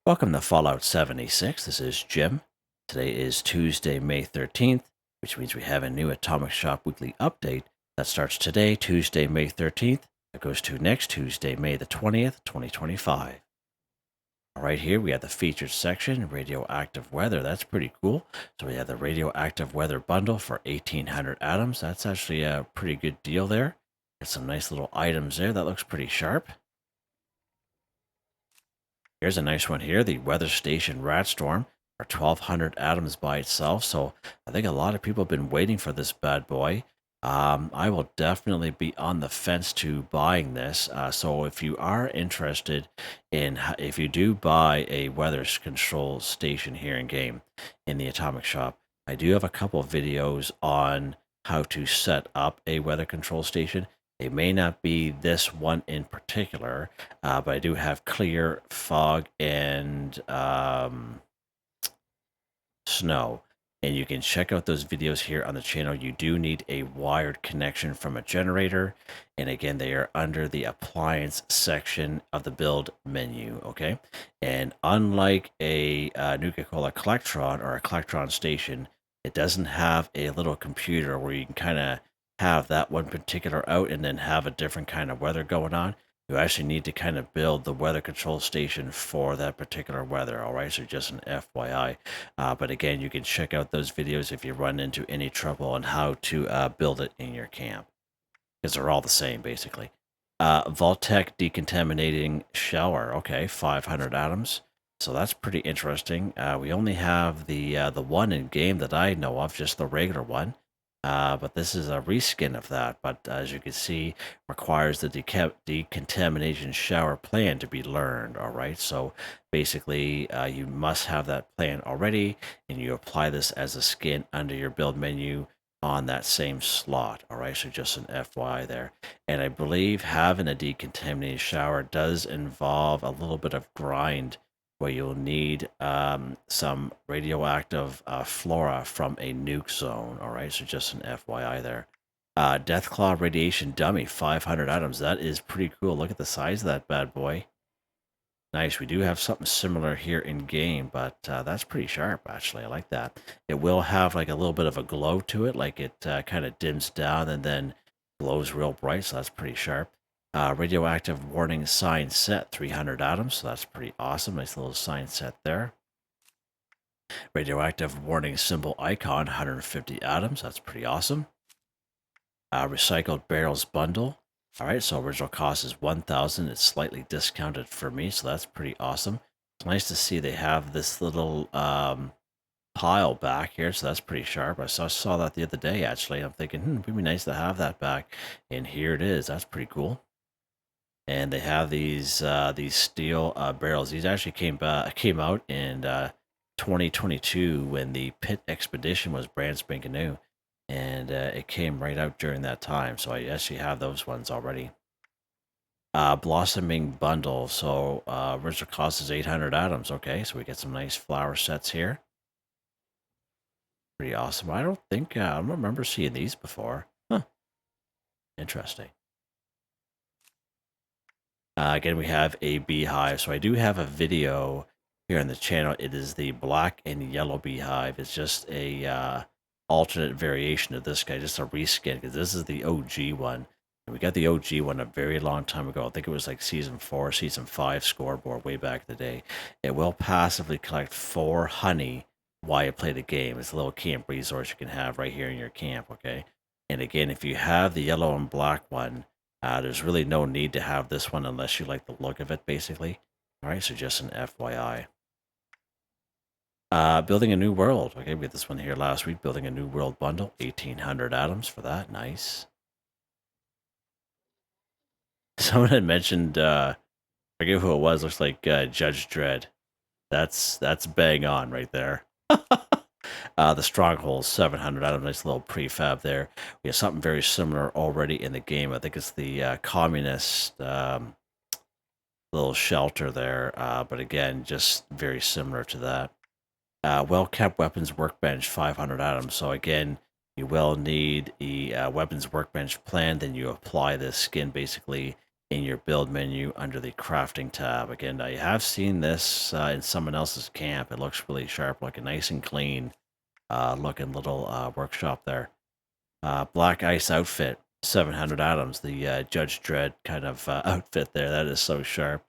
Welcome to Fallout 76. This is Jim. Today is Tuesday, May 13th, which means we have a new Atomic Shop weekly update that starts today, Tuesday, May 13th. That goes to next Tuesday, May the 20th, 2025. Right here, we have the featured section, Radioactive Weather. That's pretty cool. So we have the Radioactive Weather Bundle for 1,800 atoms. That's actually a pretty good deal there. Got some nice little items there. That looks pretty sharp. Here's a nice one here, the Weather Station Radstorm for 1,200 atoms by itself. So I think a lot of people have been waiting for this bad boy. I will definitely be on the fence to buying this. So if you are interested if you do buy a weather control station here in game in the Atomic Shop, I do have a couple of videos on how to set up a weather control station. It may not be this one in particular, but I do have clear, fog, and snow. And you can check out those videos here on the channel. You do need a wired connection from a generator. And again, they are under the appliance section of the build menu, okay? And unlike a Nuka-Cola Collectron or a Collectron station, it doesn't have a little computer where you can kind of have that one particular out and then have a different kind of weather going on. You actually need to kind of build the weather control station for that particular weather, all right? So just an FYI. But again, you can check out those videos if you run into any trouble on how to build it in your camp, because they're all the same, basically. Vault-Tec decontaminating shower, okay, 500 atoms. So that's pretty interesting. We only have the one in game that I know of, just the regular one. But this is a reskin of that. But as you can see, requires the decontamination shower plan to be learned. All right. So basically, you must have that plan already, and you apply this as a skin under your build menu on that same slot. All right. So just an FYI there. And I believe having a decontaminated shower does involve a little bit of grind, where you'll need some radioactive flora from a nuke zone. All right, so just an FYI there. Deathclaw radiation dummy, 500 items. That is pretty cool. Look at the size of that bad boy. Nice. We do have something similar here in game, but that's pretty sharp, actually. I like that. It will have like a little bit of a glow to it, like it kind of dims down and then glows real bright, so that's pretty sharp. Radioactive warning sign set, 300 atoms, so that's pretty awesome. Nice little sign set there. Radioactive warning symbol icon, 150 atoms, that's pretty awesome. Recycled barrels bundle. All right, so original cost is 1,000. It's slightly discounted for me, so that's pretty awesome. It's nice to see they have this little pile back here, so that's pretty sharp. I saw that the other day, actually. I'm thinking, it'd be nice to have that back, and here it is. That's pretty cool. And they have these steel barrels. These actually came out in 2022 when the Pit Expedition was brand spanking new, and it came right out during that time. So I actually have those ones already. Blossoming bundle. So original cost is 800 atoms. Okay, so we get some nice flower sets here. Pretty awesome. I don't remember seeing these before. Huh. Interesting. Again, we have a beehive. So I do have a video here on the channel. It is the black and yellow beehive. It's just a alternate variation of this guy, just a reskin, because this is the OG one. And we got the OG one a very long time ago. I think it was like Season 4, Season 5 scoreboard way back in the day. It will passively collect 4 honey while you play the game. It's a little camp resource you can have right here in your camp, okay? And again, if you have the yellow and black one, there's really no need to have this one unless you like the look of it, basically. All right, so just an FYI. Building a new world. Okay, we had this one here last week. Building a new world bundle. 1,800 atoms for that. Nice. Someone had mentioned, I forget who it was. Looks like Judge Dredd. That's bang on right there. The Stronghold, 700 atoms. Nice little prefab there. We have something very similar already in the game. I think it's the communist little shelter there. But again, just very similar to that. Well-kept weapons workbench, 500 atoms. So again, you will need a weapons workbench plan. Then you apply this skin basically in your build menu under the crafting tab. Again, I have seen this in someone else's camp. It looks really sharp, like a nice and clean looking little workshop there. Black Ice outfit, 700 atoms, the Judge Dredd kind of outfit there. That is so sharp.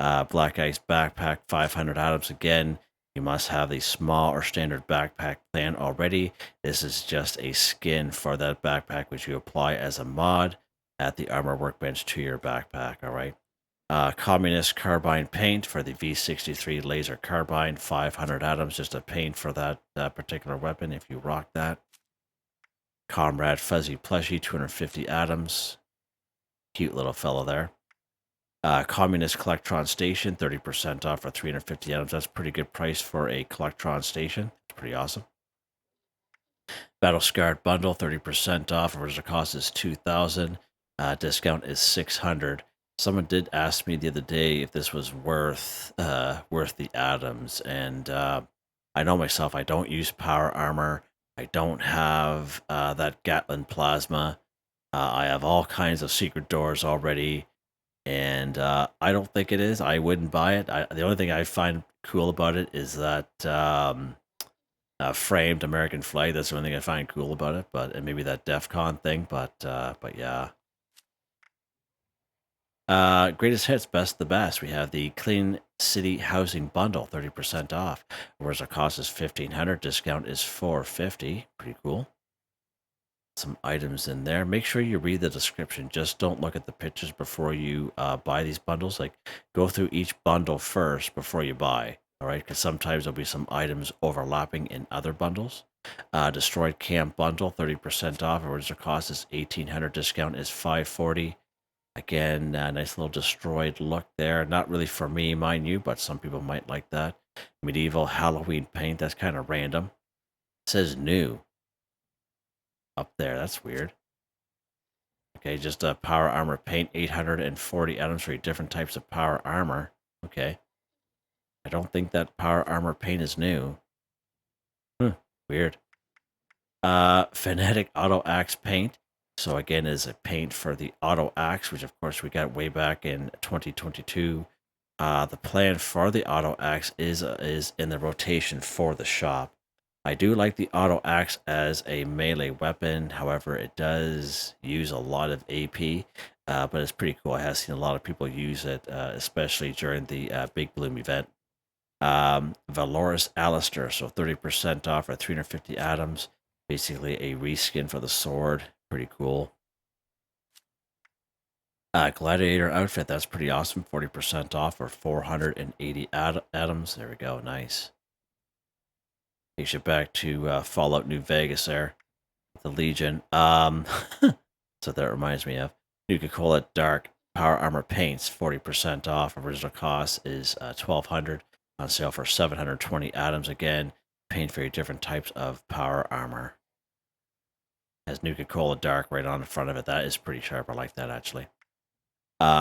Black Ice backpack, 500 atoms. Again, you must have the small or standard backpack plan already. This is just a skin for that backpack, which you apply as a mod at the armor workbench to your backpack. All right. Communist carbine paint for the V63 laser carbine, 500 atoms, just a paint for that particular weapon if you rock that. Comrade Fuzzy Plushie, 250 atoms. Cute little fellow there. Communist Collectron Station, 30% off for 350 atoms. That's a pretty good price for a Collectron Station. It's pretty awesome. Battlecard Bundle, 30% off. Original cost is 2,000. Discount is 600. Someone did ask me the other day if this was worth the atoms, and I know myself, I don't use power armor. I don't have that Gatling plasma. I have all kinds of secret doors already, and I don't think it is. I wouldn't buy it. The only thing I find cool about it is that framed American flag. That's the only thing I find cool about it. And maybe that DEF CON thing. But yeah. Greatest hits, best the best. We have the Clean City Housing Bundle, 30% off. Whereas our cost is $1,500, discount is $450. Pretty cool. Some items in there. Make sure you read the description. Just don't look at the pictures before you buy these bundles. Like, go through each bundle first before you buy. All right, because sometimes there'll be some items overlapping in other bundles. Destroyed Camp Bundle, 30% off. Original cost is $1,800, discount is $540. Again, nice little destroyed look there. Not really for me, mind you, but some people might like that. Medieval Halloween paint, that's kind of random. It says new up there. That's weird. Okay, just a power armor paint, 840 items for different types of power armor. Okay. I don't think that power armor paint is new. Weird. Phonetic Auto Axe paint. So again, is a paint for the Auto Axe, which of course we got way back in 2022. The plan for the Auto Axe is in the rotation for the shop. I do like the Auto Axe as a melee weapon. However, it does use a lot of AP, but it's pretty cool. I have seen a lot of people use it, especially during the Big Bloom event. Valoris Alistair, so 30% off for 350 atoms. Basically a reskin for the sword. Pretty cool. Gladiator outfit, that's pretty awesome. 40% off for 480 atoms. There we go, nice. Takes you back to Fallout New Vegas there. The Legion. So that reminds me of. Nuka-Cola Dark Power Armor Paints, 40% off. Original cost is $1,200. On sale for 720 atoms. Again, paint for your different types of power armor. Has Nuka-Cola Dark right on the front of it. That is pretty sharp. I like that, actually.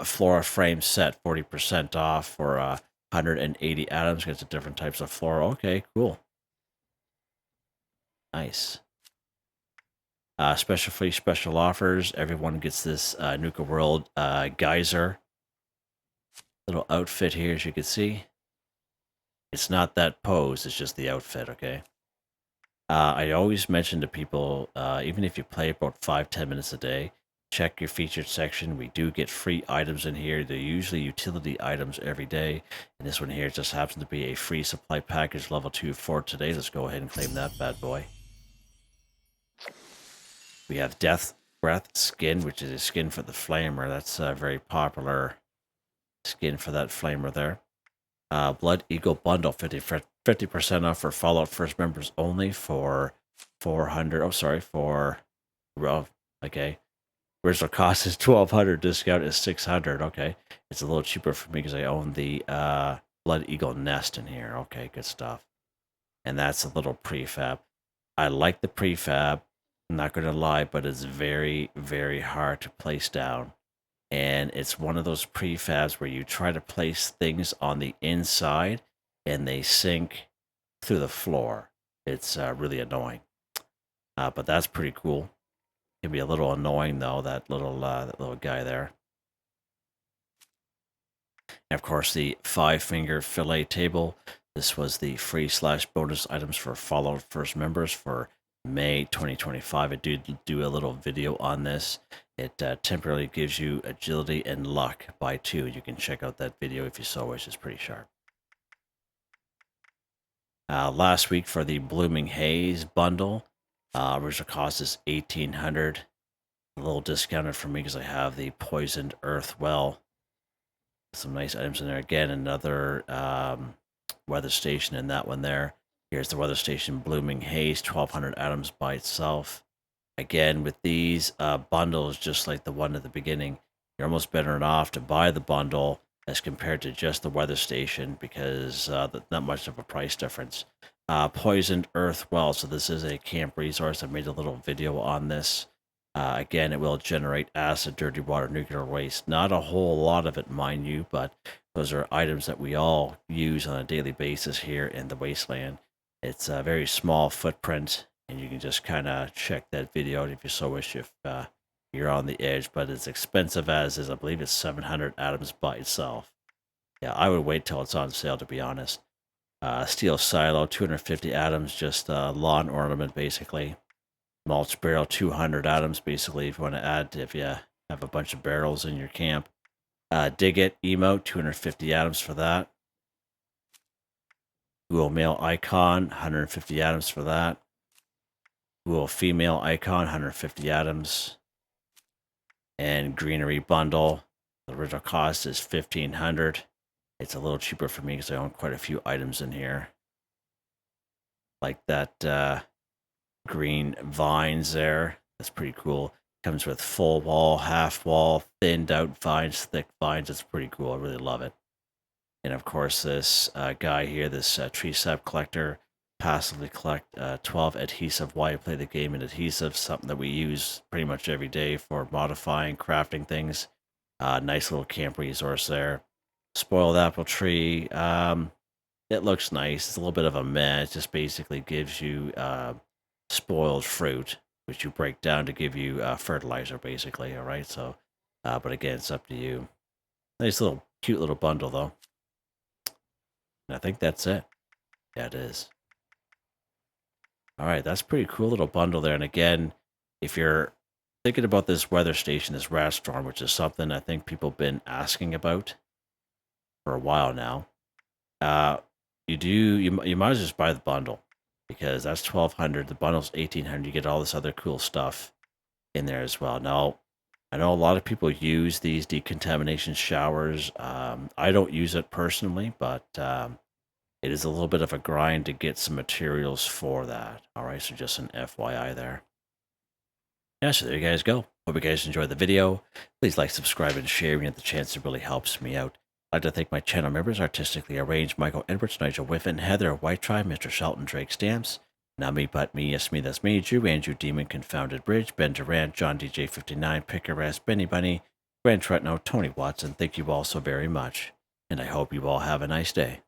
Flora Frame Set, 40% off for 180 atoms. Gets the different types of flora. Okay, cool. Nice. Special offers. Everyone gets this Nuka World Geyser little outfit here, as you can see. It's not that pose, it's just the outfit, okay? I always mention to people, even if you play about 5-10 minutes a day, check your featured section. We do get free items in here. They're usually utility items every day. And this one here just happens to be a free supply package level 2 for today. Let's go ahead and claim that bad boy. We have Death Breath skin, which is a skin for the flamer. That's a very popular skin for that flamer there. Blood Eagle Bundle, 50% off for Fallout First members only for 400. Oh, sorry, well, okay. Original cost is 1,200. Discount is 600. Okay, it's a little cheaper for me because I own the Blood Eagle nest in here. Okay, good stuff. And that's a little prefab. I like the prefab. I'm not going to lie, but it's very, very hard to place down. And it's one of those prefabs where you try to place things on the inside and they sink through the floor. It's really annoying. But that's pretty cool. It can be a little annoying though, that little guy there. And of course, the 5-finger fillet table. This was the free / bonus items for Fallout First members for May 2025. I did do a little video on this. It temporarily gives you agility and luck by 2. You can check out that video if you so wish. It's pretty sharp. Last week for the Blooming Haze bundle, original cost is $1,800. A little discounted for me because I have the Poisoned Earth Well. Some nice items in there. Again, another weather station in that one there. Here's the weather station Blooming Haze, 1,200 atoms by itself. Again, with these bundles, just like the one at the beginning, you're almost better off to buy the bundle as compared to just the weather station because not much of a price difference. Poisoned Earth Well. So this is a camp resource. I made a little video on this. Again, it will generate acid, dirty water, nuclear waste. Not a whole lot of it, mind you, but those are items that we all use on a daily basis here in the wasteland. It's a very small footprint, and you can just kind of check that video out if you so wish if you're on the edge. But it's expensive as is. I believe it's 700 atoms by itself. Yeah, I would wait till it's on sale, to be honest. Steel silo, 250 atoms, just lawn ornament, basically. Mulch barrel, 200 atoms, basically, if you want to add, if you have a bunch of barrels in your camp. Dig It emote, 250 atoms for that. Ghoul male icon, 150 atoms for that. Ghoul female icon, 150 atoms. And greenery bundle, the original cost is $1,500. It's a little cheaper for me because I own quite a few items in here. Like that green vines there. That's pretty cool. Comes with full wall, half wall, thinned out vines, thick vines. It's pretty cool. I really love it. And of course, this guy here, this tree sap collector, passively collect 12 adhesive while you play the game in adhesive, something that we use pretty much every day for modifying, crafting things. Nice little camp resource there. Spoiled apple tree. It looks nice. It's a little bit of a meh. It just basically gives you spoiled fruit, which you break down to give you fertilizer, basically. All right. So, but again, it's up to you. Nice little, cute little bundle, though. And I think that's it. Yeah, it is. All right, that's pretty cool little bundle there. And again, if you're thinking about this weather station, this Radstorm, which is something I think people have been asking about for a while now, you might as well just buy the bundle because that's $1,200. The bundle's $1,800. You get all this other cool stuff in there as well. Now, I know a lot of people use these decontamination showers. I don't use it personally, but it is a little bit of a grind to get some materials for that. All right, so just an FYI there. Yeah, so there you guys go. Hope you guys enjoyed the video. Please like, subscribe, and share. You get the chance. It really helps me out. I'd like to thank my channel members, Artistically Arranged, Michael Edwards, Nigel Wiffen, Heather, Whitetribe, Mr. Shelton, Drake Stamps, NotMeButMeYesMeThatsMe, Drew, Andrew, Demon, Confoundedbridge, Ben Durant, John DJ59, Picquerist, Benny Bunny, Gwen Trutnau, Tony Watson. Thank you all so very much, and I hope you all have a nice day.